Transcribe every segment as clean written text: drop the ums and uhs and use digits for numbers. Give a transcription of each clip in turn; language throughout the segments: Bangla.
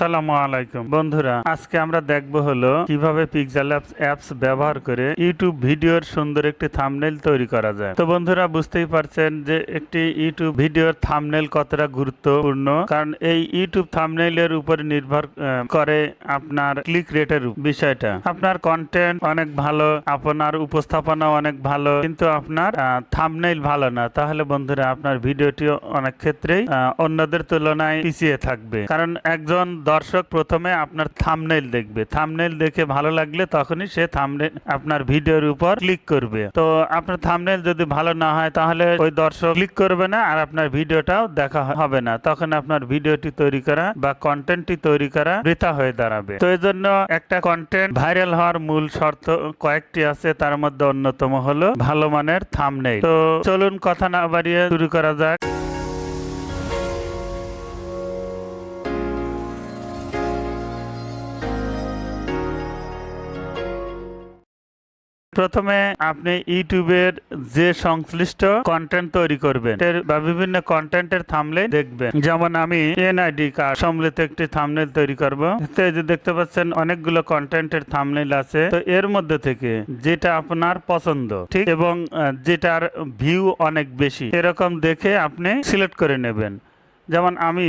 আসসালামু আলাইকুম বন্ধুরা, আজকে আমরা দেখব হলো কিভাবে পিক্সেলল্যাবস অ্যাপস ব্যবহার করে ইউটিউব ভিডিওর সুন্দর একটি থাম্বনেইল তৈরি করা যায়। তো বন্ধুরা বুঝতেই পারছেন যে একটি ইউটিউব ভিডিওর থাম্বনেইল কতটা গুরুত্বপূর্ণ, কারণ এই ইউটিউব থাম্বনেইলের উপরে নির্ভর করে আপনার ক্লিক রেটের বিষয়টা। আপনার কন্টেন্ট অনেক ভালো, আপনার উপস্থাপনা অনেক ভালো, কিন্তু আপনার থাম্বনেইল ভালো না, তাহলে বন্ধুরা আপনার ভিডিওটি অনেক ক্ষেত্রেই অন্যদের তুলনায় পিছিয়ে থাকবে। কারণ একজন দর্শক প্রথমে আপনার থাম্বনেইল দেখবে, থাম্বনেইল দেখে ভালো লাগলে তখনই সে থাম্বনেইল আপনার ভিডিওর উপর ক্লিক করবে। তো আপনার থাম্বনেইল যদি ভালো না হয় তাহলে ওই দর্শক ক্লিক করবে না, আর আপনার ভিডিওটাও দেখা হবে না। তখন আপনার ভিডিওটি তৈরি করা বা কন্টেন্টটি তৈরি করা বৃথা হয়ে দাঁড়াবে। তো এই জন্য একটা কন্টেন্ট ভাইরাল হওয়ার মূল শর্ত কয়েকটি আছে, তার মধ্যে অন্যতম হলো ভালো মানের থাম্বনেইল। তো চলুন কথা না বাড়িয়ে শুরু করা যাক। প্রথমে আপনি ইউটিউবের যে সংশ্লিষ্ট কন্টেন্ট তৈরি করবেন বা বিভিন্ন কন্টেন্টের থাম্বনেইল দেখবেন। যেমন আমি এনআইডি কার্ড সম্বলিত একটি থাম্বনেইল তৈরি করব। তো এই যে দেখতে পাচ্ছেন অনেকগুলো কন্টেন্টের থাম্বনেইল আছে। তো এর মধ্যে থেকে যেটা আপনার পছন্দ ঠিক এবং যেটার ভিউ অনেক বেশি এরকম দেখে আপনি সিলেক্ট করে নেবেন। যেমন আমি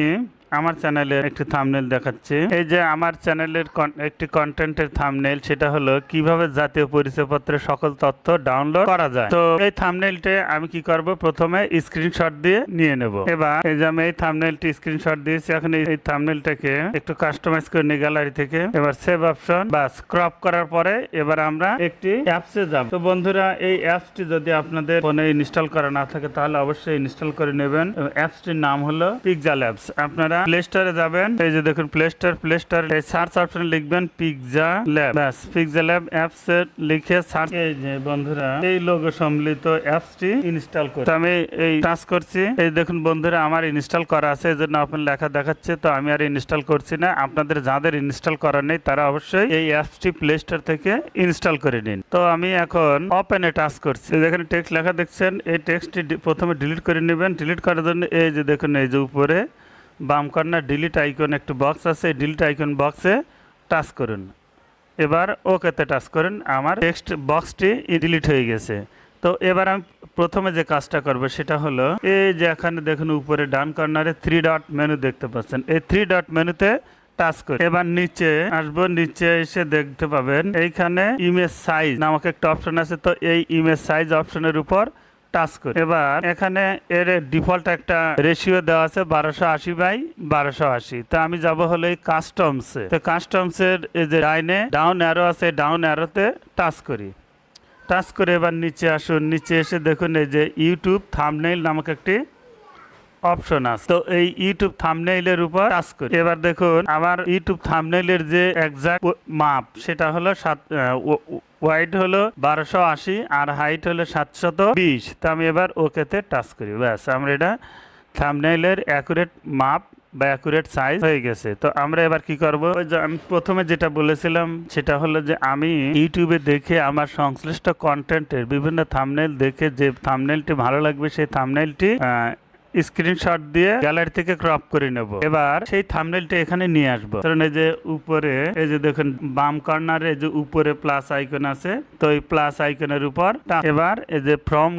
আমার চ্যানেলে একটি থাম্বনেইল দেখাচ্ছি। এই যে আমার চ্যানেলের একটি কন্টেন্টের থাম্বনেইল, সেটা হলো কিভাবে জাতীয় পরিচয়পত্রের সকল তথ্য ডাউনলোড করা যায়। তো এই থাম্বনেইলটা আমি কি করব, প্রথমে স্ক্রিনশট দিয়ে নিয়ে নেব। এবার এই যে আমি এই থাম্বনেইলটি স্ক্রিনশট দিয়েছি, এখন এই থাম্বনেইলটাকে একটু কাস্টমাইজ করে নিই গ্যালারি থেকে। এবার সেভ অপশন, বাস ক্রপ করার পরে এবার আমরা একটি অ্যাপসে যাব। তো বন্ধুরা এই অ্যাপসটি যদি আপনাদের ফোনে ইনস্টল করা না থাকে তাহলে অবশ্যই ইনস্টল করে নেবেন। অ্যাপসটির নাম হলো পিক্সেলল্যাবস। আপনারা প্লে স্টোরে যাবেন, এই যে দেখুন প্লে স্টোর এই সার্চ অপশনে লিখবেন পিক্সেলল্যাব, ব্যাস পিক্সেলল্যাব অ্যাপস লিখে সার্চ। এই যে বন্ধুরা এই লোগো সম্মিলিত অ্যাপসটি ইনস্টল করতে আমি এই টাচ করছি। এই দেখুন বন্ধুরা আমার ইনস্টল করা আছে, এজন্য আপনার লেখা দেখাচ্ছে। তো আমি আর ইনস্টল করছি না। আপনাদের যাদের ইনস্টল করা নেই তারা অবশ্যই এই অ্যাপসটি প্লে স্টোর থেকে ইনস্টল করে নিন। তো আমি এখন ওপেনে টাচ করছি। যেখানে টেক্সট লেখা দেখছেন এই টেক্সটটি প্রথমে ডিলিট করে নেবেন। ডিলিট করার জন্য এই যে দেখুন এই যে উপরে বাম কর্নার ডিলিট আইকন একটি বক্স আছে, ডিলিট আইকন বক্সে টাচ করুন। এবার ওকেতে টাচ করুন। আমার টেক্সট বক্সটি ডিলিট হয়ে গেছে। তো এবার আমি প্রথমে যে কাজটা করব সেটা হলো এই যে এখানে দেখুন উপরে ডান কর্নারে 3 ডট মেনু দেখতে পাচ্ছেন, এই 3 ডট মেনুতে টাচ করে এবার নিচে আসবো। নিচে এসে দেখতে পাবেন এইখানে ইমেজ সাইজ নামক একটা অপশন আছে। তো এই ইমেজ সাইজ অপশনের উপর টাচ করি। এবার এখানে এর ডিফল্ট একটা রেশিও দেওয়া আছে 1280/1280। তো আমি যাব হলো এই কাস্টমসে। তো কাস্টমসের এই যে ডাইনে ডাউন অ্যারো আছে, ডাউন অ্যারোতে টাচ করি। টাচ করে এবার নিচে আসুন। নিচে এসে দেখুন এই যে ইউটিউব থাম্বনেইল নামক একটি অপশন আছে। তো এই ইউটিউব থাম্বনেইলের উপর টাচ করি। এবার দেখুন আমার ইউটিউব থাম্বনেইলের যে এক্সাক্ট মাপ সেটা হলো ওয়াইড হলো 1280 আর হাইট হলো 720। তো আমি এবার ওকেতে টাচ করি। ব্যাস আমরা এটা থাম্বনেইলের অ্যাকুরেট মাপ বা অ্যাকুরেট সাইজ হয়ে গেছে। তো আমরা এবার কি করব, ওই যে আমি প্রথমে যেটা বলেছিলাম সেটা হলো যে আমি ইউটিউবে দেখে আমার সংশ্লিষ্ট কন্টেন্টের বিভিন্ন থাম্বনেইল দেখে যে থাম্বনেইলটি ভালো লাগবে সেই থাম্বনেইলটি স্ক্রিনশট দিয়ে গ্যালারি থেকে ক্রপ করে নেব। এবার সেই থাম্বনেইলটা এখানে নিয়ে আসবো। কারণ এই যে উপরে এই যে দেখুন বাম কর্নারে এই যে উপরে প্লাস আইকন আছে, তো এই প্লাস আইকনের উপর এবার এই যে ফ্রম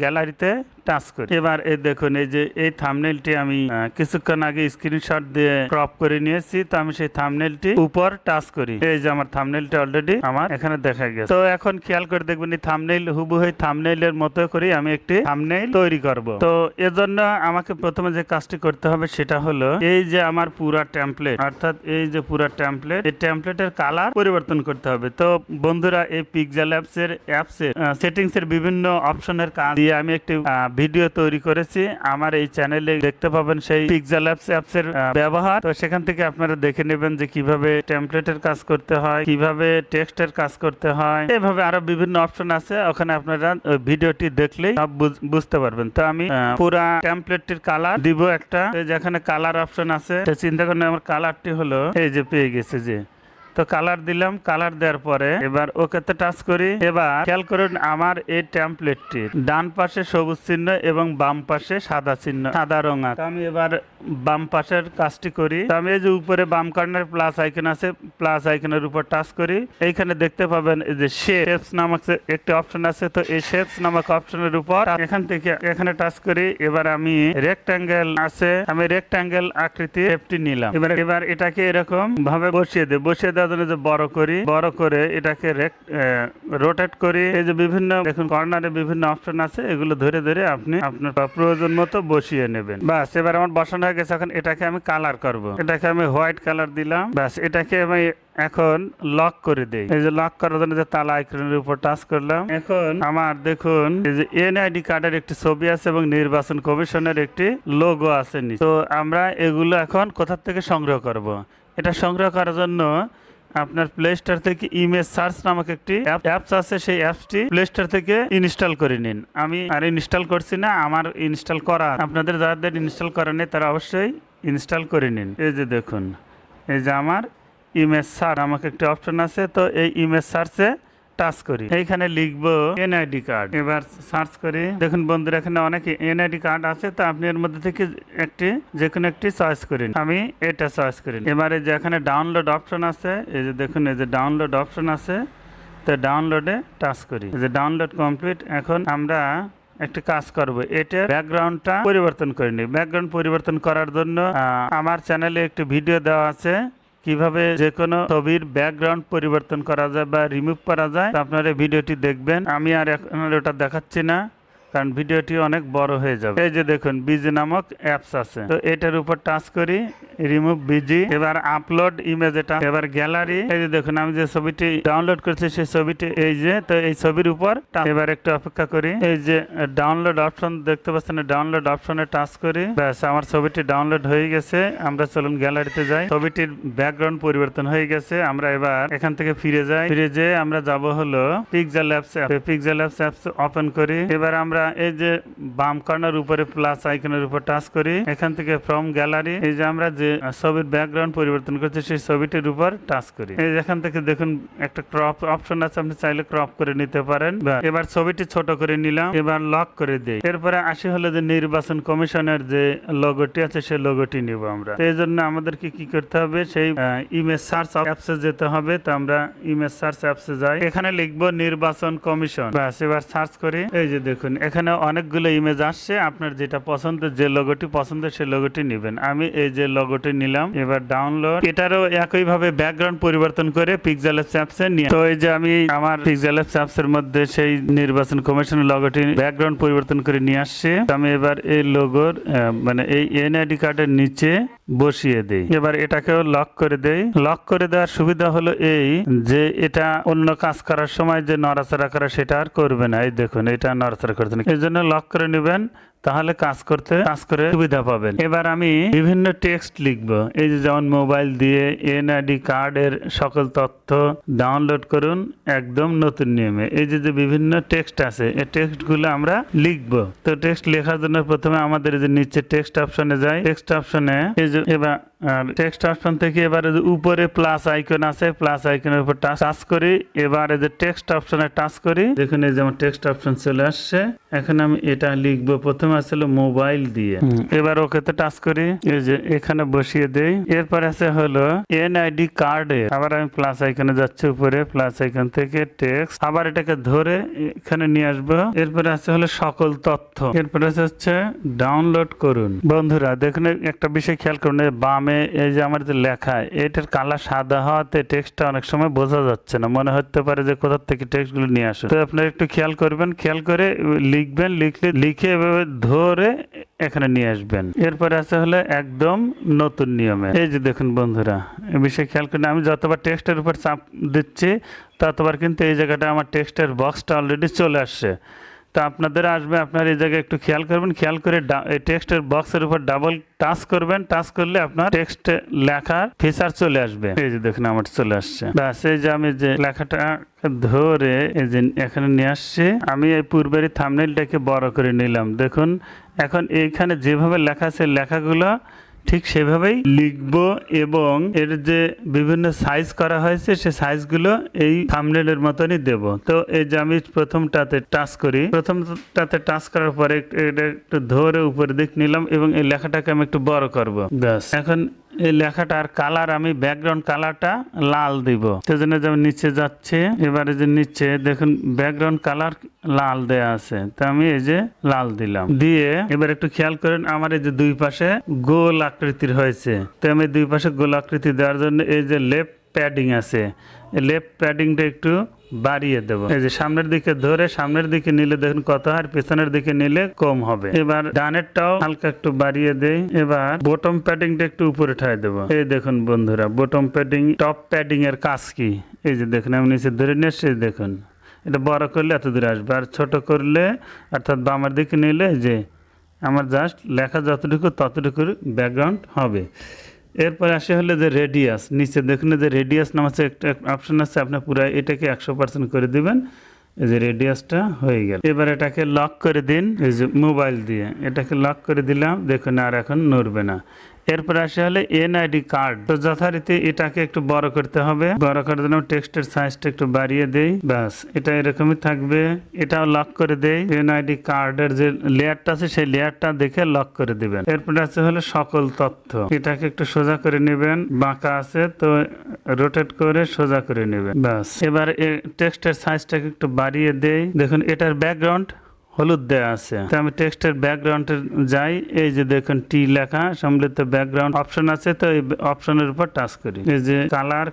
গ্যালারিতে টাচ করি। এবার এই দেখুন এই যে এই থাম্বনেইলটি আমি কিছুক্ষণ আগে স্ক্রিনশট দিয়ে ক্রপ করে নিয়েছি। তো আমি সেই থাম্বনেইলটি উপর টাচ করি। এই যে আমার থাম্বনেইলটি অলরেডি আমার এখানে দেখা গেছে। তো এখন খেয়াল করে দেখবেন এই থাম্বনেইল হুবহু থাম্বনেইলের মতো করে আমি একটি থাম্বনেইল তৈরি করব। তো এজন্য আমাকে প্রথমে যে কাজটি করতে হবে সেটা হলো এই যে আমার পুরা টেমপ্লেট, অর্থাৎ এই যে পুরা টেমপ্লেট, এই টেমপ্লেটের কালার পরিবর্তন করতে হবে। তো বন্ধুরা এই পিক্সেলল্যাবস এর অ্যাপসের সেটিংস এর বিভিন্ন অপশনের কাজ দিয়ে আমি একটি ভিডিও তৈরি করেছি। আমার এই চ্যানেলে দেখতে পাবেন সেই পিক্সেলল্যাবস অ্যাপসের ব্যবহার। তো সেখান থেকে আপনারা দেখে নেবেন যে কিভাবে টেমপ্লেটের কাজ করতে হয়, কিভাবে টেক্সটের কাজ করতে হয়, এভাবে আরো বিভিন্ন অপশন আছে। ওখানে আপনারা ভিডিওটি দেখলেই সব বুঝতে পারবেন। তো আমি পুরা টেমপ্লেটটির কালার দিব একটা, যেখানে কালার অপশন আছে। চিন্তা করেন আমার কালারটি হলো এই যে পেয়ে গেছে যে তো কালার দিলাম, কালার দেওয়ার পরে এবার ওকেতে টাচ করি। এবার খেয়াল করুন আমার এই টেমপ্লেটটির ডান পাশে সবুজ চিহ্ন এবং বাম পাশে সাদা চিহ্ন, সাদা রং আছে। আমি এবার বাম পাশের কাজটি করি। তো আমি এই যে উপরে বাম কর্নার প্লাস আইকন আছে, প্লাস আইকনের উপর টাচ করি। এইখানে দেখতে পাবেন এই যে শেপস নামক একটি অপশন আছে। তো এই শেপস নামক অপশনের উপর এখান থেকে এখানে টাচ করি। এবার আমি রেক্টাঙ্গেল আছে, আমি রেক্টাঙ্গেল আকৃতি শেপটি নিলাম। এবার এটাকে এরকম ভাবে বসিয়ে দেব। বসিয়ে দেওয়ার জন্য যে বড় করি, বড় করে এটাকে রোটেট করি। এই যে বিভিন্ন দেখুন কর্নারে বিভিন্ন অপশন আছে, এগুলো ধরে ধরে আপনি আপনার প্রয়োজন মতো বসিয়ে নেবেন। বাস এবার আমার বসানো হয়ে গেছে। এখন এটাকে আমি কালার করব। এটাকে আমি হোয়াইট কালার দিলাম। বাস এটাকে আমি এখন লক করে দেই। এই যে লক করার জন্য যে তালা আইকনের উপর টাচ করলাম। এখন আমার দেখুন এই যে এনআইডি কার্ডের একটি ছবি আছে এবং নির্বাচন কমিশনের একটি লোগো আছে। তো আমরা এগুলো এখন কোথা থেকে সংগ্রহ করব। এটা সংগ্রহ করার জন্য আপনার প্লে স্টোর থেকে ইমেজ সার্চ নামক একটি অ্যাপস আছে, সেই অ্যাপসটি প্লে স্টোর থেকে ইনস্টল করে নিন। আমি আর ইনস্টল করছি না, আমার ইনস্টল করা। আপনাদের যাদের ইনস্টল করা নেই তারা অবশ্যই ইনস্টল করে নিন। এই যে দেখুন এই যে আমার ইমেজ সার্চ নামক একটি অপশন আছে। তো এই ইমেজ সার্চে টাচ করি, এইখানে লিখবো এনআইডি কার্ড। এবার সার্চ করি। দেখুন বন্ধুরা এখানে অনেক এনআইডি কার্ড আছে, তো আপনি এর মধ্যে থেকে যে কোনো একটি চয়েস করেন। আমি এটা চয়েস করি। এবারে যে এখানে ডাউনলোড অপশন আছে, এই যে দেখুন এই যে ডাউনলোড অপশন আছে, তো ডাউনলোডে টাচ করি। এই যে ডাউনলোড কমপ্লিট। এখন আমরা একটি কাজ করব, এটার ব্যাকগ্রাউন্ডটা পরিবর্তন করে নিই। ব্যাকগ্রাউন্ড পরিবর্তন করার জন্য আমার চ্যানেলে একটি ভিডিও দেওয়া আছে কিভাবে যে কোনো ছবির ব্যাকগ্রাউন্ড পরিবর্তন করা যায় বা রিমুভ করা যায়। আপনারা ভিডিওটি দেখবেন। আমি আর এখন ওটা দেখাচ্ছি না, কারণ ভিডিওটি অনেক বড় হয়ে যাবে। এই যে দেখুন বিজি নামক অ্যাপস আছে, তো এটার উপর টাচ করি, রিমুভ বিজি। এবার আপলোড ইমেজ, এটা এবার গ্যালারি। এই যে দেখুন আমি যে ছবিটি ডাউনলোড করেছি সেই ছবিটি এই যে, তো এই ছবির উপর এবার একটু অপেক্ষা করি। এই যে ডাউনলোড অপশন দেখতে পাচ্ছেন, ডাউনলোড অপশনে টাচ করি। ব্যাস আমার ছবিটি ডাউনলোড হয়ে গেছে। আমরা চলুন গ্যালারিতে যাই। ছবিটির ব্যাকগ্রাউন্ড পরিবর্তন হয়ে গেছে। আমরা এবার এখান থেকে ফিরে যাই। ফিরে যেয়ে আমরা যাব হলো pixel apps. Pixel apps open করি। এবার আমরা এই যে বাম কর্নার উপরে প্লাস আইকনের উপর টাচ করি। এখান থেকে ফ্রম গ্যালারি, এই যে আমরা যে ছবির ব্যাকগ্রাউন্ড পরিবর্তন করছি সেই ছবিটির উপর টাচ করি। এই এখান থেকে দেখুন একটা ক্রপ অপশন আছে, আপনি চাইলে ক্রপ করে নিতে পারেন। এবার ছবিটি ছোট করে নিলাম। এবার লক করে দেই। এরপরে আসি হলো যে নির্বাচন কমিশনের যে লোগোটি আছে সেই লোগোটি নিব আমরা। এই জন্য আমাদেরকে কি করতে হবে, সেই ইমেজ সার্চ অ্যাপসে যেতে হবে। তো আমরা ইমেজ সার্চ অ্যাপসে যাই। এখানে লিখবো নির্বাচন কমিশন। ব্যাস এবার সার্চ করি। এই যে দেখুন এখানে অনেকগুলো ইমেজ আসছে। আপনার যেটা পছন্দ, যে লোগোটি পছন্দ সেই লোগোটি নেবেন। আমি এই যে লোগোটি নিলাম। এবার ডাউনলোড। এটারও একইভাবে ব্যাকগ্রাউন্ড পরিবর্তন করে পিক্সেল অ্যাপসে নিয়ে। তো এই যে আমি আমার পিক্সেল অ্যাপসের মধ্যে সেই নির্বাচন কমিশনের লোগোটি ব্যাকগ্রাউন্ড পরিবর্তন করে নিয়ে আসছি। আমি এবার এই লোগোর মানে এই এনআইডি কার্ডের নিচে বসিয়ে দেই। এবার এটাকেও লক করে দেই। লক করে দেওয়ার সুবিধা হলো এই যে এটা অন্য কাজ করার সময় যে নড়াচড়া করা সেটা আর করবে না। এই দেখুন এটা নড়াচড়া করতে না, এই জন্য লক করে নেবেন, তাহলে কাজ করে সুবিধা পাবেন। এবার আমি বিভিন্ন টেক্সট লিখব। এই যে যেমন মোবাইল দিয়ে এনআইডি কার্ডের সকল তথ্য ডাউনলোড করুন একদম নতুন নিয়মে। এই যে বিভিন্ন টেক্সট আছে, এই টেক্সটগুলো আমরা লিখব। তো টেক্সট লেখার জন্য প্রথমে আমাদের এই যে নিচে টেক্সট অপশনে যাই। টেক্সট অপশনে এই যে এবার টেক্সট অপশন থেকে এবার উপরে প্লাস আইকন আছে, প্লাস আইকনের উপর টাচ করি। এবার এই যে টেক্সট অপশনে টাচ করি। দেখুন এই যেমন টেক্সট অপশন চলে আসছে। এখন আমি এটা লিখবো, প্রথমে আসলে মোবাইল দিয়ে। এবার ওকেতে টাচ করি, এই যে এখানে বসিয়ে দেই। এরপর আছে হলো এনআইডি কার্ডে। আবার আমি প্লাস আইকনে যাচ্ছি, উপরে প্লাস আইকন থেকে টেক্সট, আবার এটাকে ধরে এখানে নিয়ে আসবো। এরপরে আছে হলো সকল তথ্য। এরপরে হচ্ছে ডাউনলোড করুন। বন্ধুরা দেখুন একটা বিষয় খেয়াল করুন, বামে এই যে আমার যে লেখা, এটার কালার সাদা হওয়াতে টেক্সটটা অনেক সময় বোঝা যাচ্ছে না, মনে হতে পারে যে কোথা থেকে টেক্সট গুলো নিয়ে আসে। তো আপনারা একটু খেয়াল করবেন, খেয়াল করে লিখবেন, লিখে এভাবে ধরে এখানে নিয়ে আসবেন। এরপরে আছে হলো একদম নতুন নিয়মে। এই যে দেখুন বন্ধুরা এই বিষয়ে খেয়াল করেন, আমি যতবার টেক্সটের উপর চাপ দিচ্ছি ততবার কিন্তু এই জায়গাটা আমার টেক্সটের বক্সটা অলরেডি চলে আসছে। তো আপনাদের আসবে, আপনার এই জায়গায় একটু খেয়াল করবেন, খেয়াল করে এই টেক্সটের বক্সের উপর ডাবল টাচ করবেন। টাচ করলে আপনার টেক্সট লেখার ফিচার চলে আসবে। এই যে দেখুন আমার চলে আসছে। ব্যাস এই যে আমি যে লেখাটা ধরে এই যে এখানে নিয়ে আসছি। আমি এই পূর্বেরই থাম্বনেইলটাকে বড় করে নিলাম। দেখুন এখন এইখানে যেভাবে লেখা আছে লেখাগুলো ঠিক সেভাবেই লিখবো এবং এর যে বিভিন্ন সাইজ করা হয়েছে সে সাইজগুলো এই থাম্বনেলের মতনই দেব। তো এই যে আমি প্রথমটাতে টাচ করি, প্রথমটাতে টাচ করার পরে এটা একটু ধরে উপরে দিক নিলাম এবং এই লেখাটাকে আমি একটু বড় করব। ব্যাস, এখন এই লেখাটার কালার আমি ব্যাকগ্রাউন্ড কালারটা লাল দিব। সেজন্য যেমন নিচে যাচ্ছে, এবারে যে নিচে দেখুন ব্যাকগ্রাউন্ড কালার লাল দেয়া আছে, তো আমি এই যে লাল দিলাম। দিয়ে এবার একটু খেয়াল করেন আমার এই যে দুই পাশে গোল আকৃতির হয়েছে, তো আমি দুই পাশে গোল আকৃতি দেওয়ার জন্য এই যে লেফট প্যাডিং আছে, এই লেফট প্যাডিংটা একটু বাড়িয়ে দেবো। এই যে সামনের দিকে ধরে সামনের দিকে নিলে দেখুন কত হয়, পেছনের দিকে নিলে কম হবে। এবার ডানেরটাও হালকা একটু বাড়িয়ে দেই। এবার বটম প্যাডিংটা একটু উপরে উঠায় দেবো। এই দেখুন বন্ধুরা, বটম প্যাডিং টপ প্যাডিং এর কাজ কি, এই যে দেখুন আমি নিচে ধরে নিয়ে এসে দেখুন এটা বড় করলে এত দূরে আসবে, আর ছোট করলে অর্থাৎ বামের দিকে নিলে যে আমার জাস্ট লেখা যতটুকু ততটুকুর ব্যাকগ্রাউন্ড হবে। এরপরে আসে হলে যে রেডিয়াস, নিচে দেখুন যে রেডিয়াস নামে একটা অপশন আছে, আপনি পুরো এটাকে 100% করে দিবেন। এই যে রেডিয়াসটা হয়ে গেল। এবার এটাকে লক করে দিন, এই যে মোবাইল দিয়ে এটাকে লক করে দিলাম, দেখুন আর এখন নড়বে না। এরপর আসে হলে এনআইডি কার্ড, তো যথারীতি এটাকে একটু বড় করতে হবে। বড় করার জন্য টেক্সটের সাইজটা একটু বাড়িয়ে দেই, ব্যাস এটা এরকমই থাকবে। এটাও লক করে দেই। এনআইডি কার্ডের যে লেয়ারটা আছে সেই লেয়ারটা দেখে লক করে দিবেন। এরপর আছে হলে সকল তথ্য, এটাকে একটু সোজা করে নেবেন, বাঁকা আছে তো রোটেট করে সোজা করে নেবেন, ব্যাস। এবার টেক্সটের সাইজটাকে একটু বাড়িয়ে দেই। দেখুন এটার ব্যাকগ্রাউন্ড হলুদ দেয়া আছে, তো আমি টেক্সটের ব্যাকগ্রাউন্ডে যাই, এই যে দেখুন টি লেখা সম্মিলিত ব্যাকগ্রাউন্ড অপশন আছে, তো এই অপশনের উপর টাচ করি। এই যে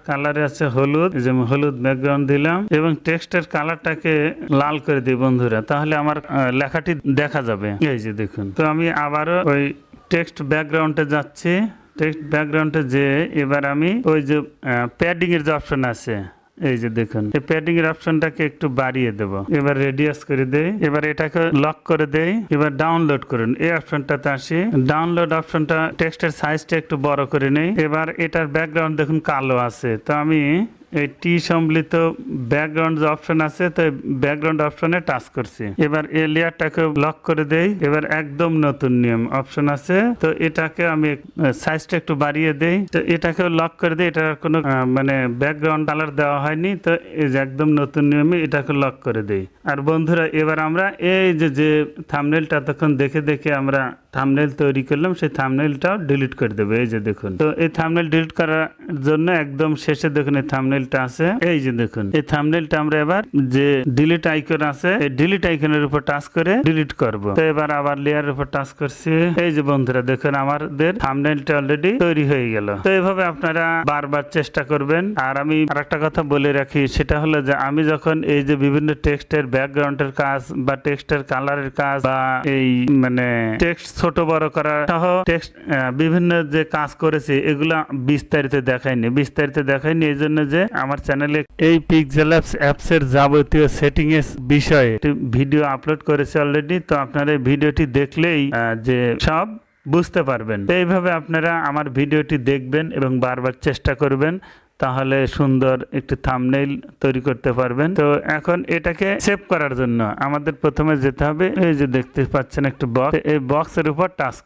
কালারে আছে হলুদ, এই যে আমি হলুদ ব্যাকগ্রাউন্ড দিলাম এবং টেক্সটের কালারটাকে লাল করে দিই বন্ধুরা, তাহলে আমার লেখাটি দেখা যাবে। এই যে দেখুন, তো আমি আবারও ওই টেক্সট ব্যাকগ্রাউন্ডে যাচ্ছি। টেক্সট ব্যাকগ্রাউন্ডে যে এবার আমি ওই যে প্যাডিং এর যে অপশন আছে, এই যে দেখুন এই প্যাডিং এর অপশনটাকে একটু বাড়িয়ে দেব। এবার রেডিয়াস করে দেই, এবার এটাকে লক করে দেই। এবার ডাউনলোড করুন, এই অপশনটাতে আসি। ডাউনলোড অপশনটা টেক্সটের সাইজটা একটু বড় করে নেই। এবার এটার ব্যাকগ্রাউন্ড দেখুন কালো আছে, তো আমি এই টি সম্মিলিত ব্যাকগ্রাউন্ড যে অপশন আছে, তো ব্যাকগ্রাউন্ড অপশনে টাচ করছি। এবার এই লেয়ারটাকে লক করে দেই। এবার একদম নতুন নিয়ম অপশন আছে, তো এটাকে আমি সাইজটা একটু বাড়িয়ে দেই, তো এটাকে লক করে দেই। এটার কোনো মানে ব্যাকগ্রাউন্ড কালার দেওয়া হয়নি, তো এই যে একদম নতুন নিয়মে এটাকে লক করে দেই। আর বন্ধুরা এবার আমরা এই যে থাম্বনেলটা তখন দেখে দেখে আমরা থাম্বনেল তৈরি করলাম, সেই থাম্বনেলটাও ডিলিট করে দেবো। এই যে দেখুন, তো এই থাম্বনেল ডিলিট করার জন্য একদম শেষে দেখুন এই থাম্বনেলটা আছে, এই যে দেখুন এই থাম্বনেলটা আমরা এবার যে ডিলিট আইকন আছে এই ডিলিট আইকনের উপর টাচ করে ডিলিট করব। তো এবার আবার লেয়ারের উপর টাচ করছি। এই যে বন্ধুরা দেখুন আমাদের থাম্বনেলটা অলরেডি তৈরি হয়ে গেল। তো এইভাবে আপনারা বারবার চেষ্টা করবেন। আর আমি আরেকটা কথা বলে রাখি, সেটা হলো যে আমি যখন এই যে বিভিন্ন টেক্সটের ব্যাকগ্রাউন্ডের কাজ বা টেক্সটের কালারের কাজ বা এই মানে টেক্সট ছোট বড় করা সহ টেক্সট বিভিন্ন যে কাজ করেছি এগুলা বিস্তারিত দেখাইনি। এই জন্য যে আমার চ্যানেলে এই পিক্সেল অ্যাপস এর যাবতীয় সেটিং এর বিষয়ে ভিডিও আপলোড করেছে অলরেডি, তো আপনারা এই ভিডিওটি দেখলেই যে সব বুঝতে পারবেন। তো এইভাবে আপনারা আমার ভিডিওটি দেখবেন এবং বারবার চেষ্টা করবেন, তাহলে সুন্দর একটি থাম্বনেইল তৈরি করতে পারবেন। তো এখন এটাকে সেভ করার জন্য আমাদের প্রথমে যেতে হবে, এই যে দেখতে পাচ্ছেন একটা বক্স, এই বক্সের উপর টাচ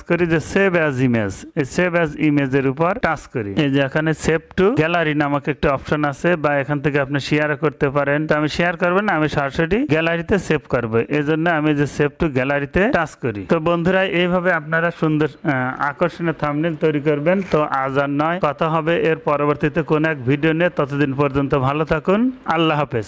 করি যে সেভ অ্যাজ ইমেজ, এই সেভ অ্যাজ ইমেজের উপর টাচ করি। এই যে এখানে সেভ টু গ্যালারি নামক একটা অপশন আছে, বা এখান থেকে আপনি শেয়ার করতে পারেন। তো আমি শেয়ার করবেন না, আমি সরাসরি গ্যালারিতে সেভ করবো, এই জন্য আমি যে সেভ টু গ্যালারিতে টাচ করি। তো বন্ধুরা এইভাবে আপনারা সুন্দর আকর্ষণীয় থাম্বনেইল তৈরি করবেন। তো আজ আর নয়, কথা হবে এর পরবর্তী কোন এক ভিডিও নিয়ে। ততদিন পর্যন্ত ভালো থাকুন, আল্লাহ হাফেজ।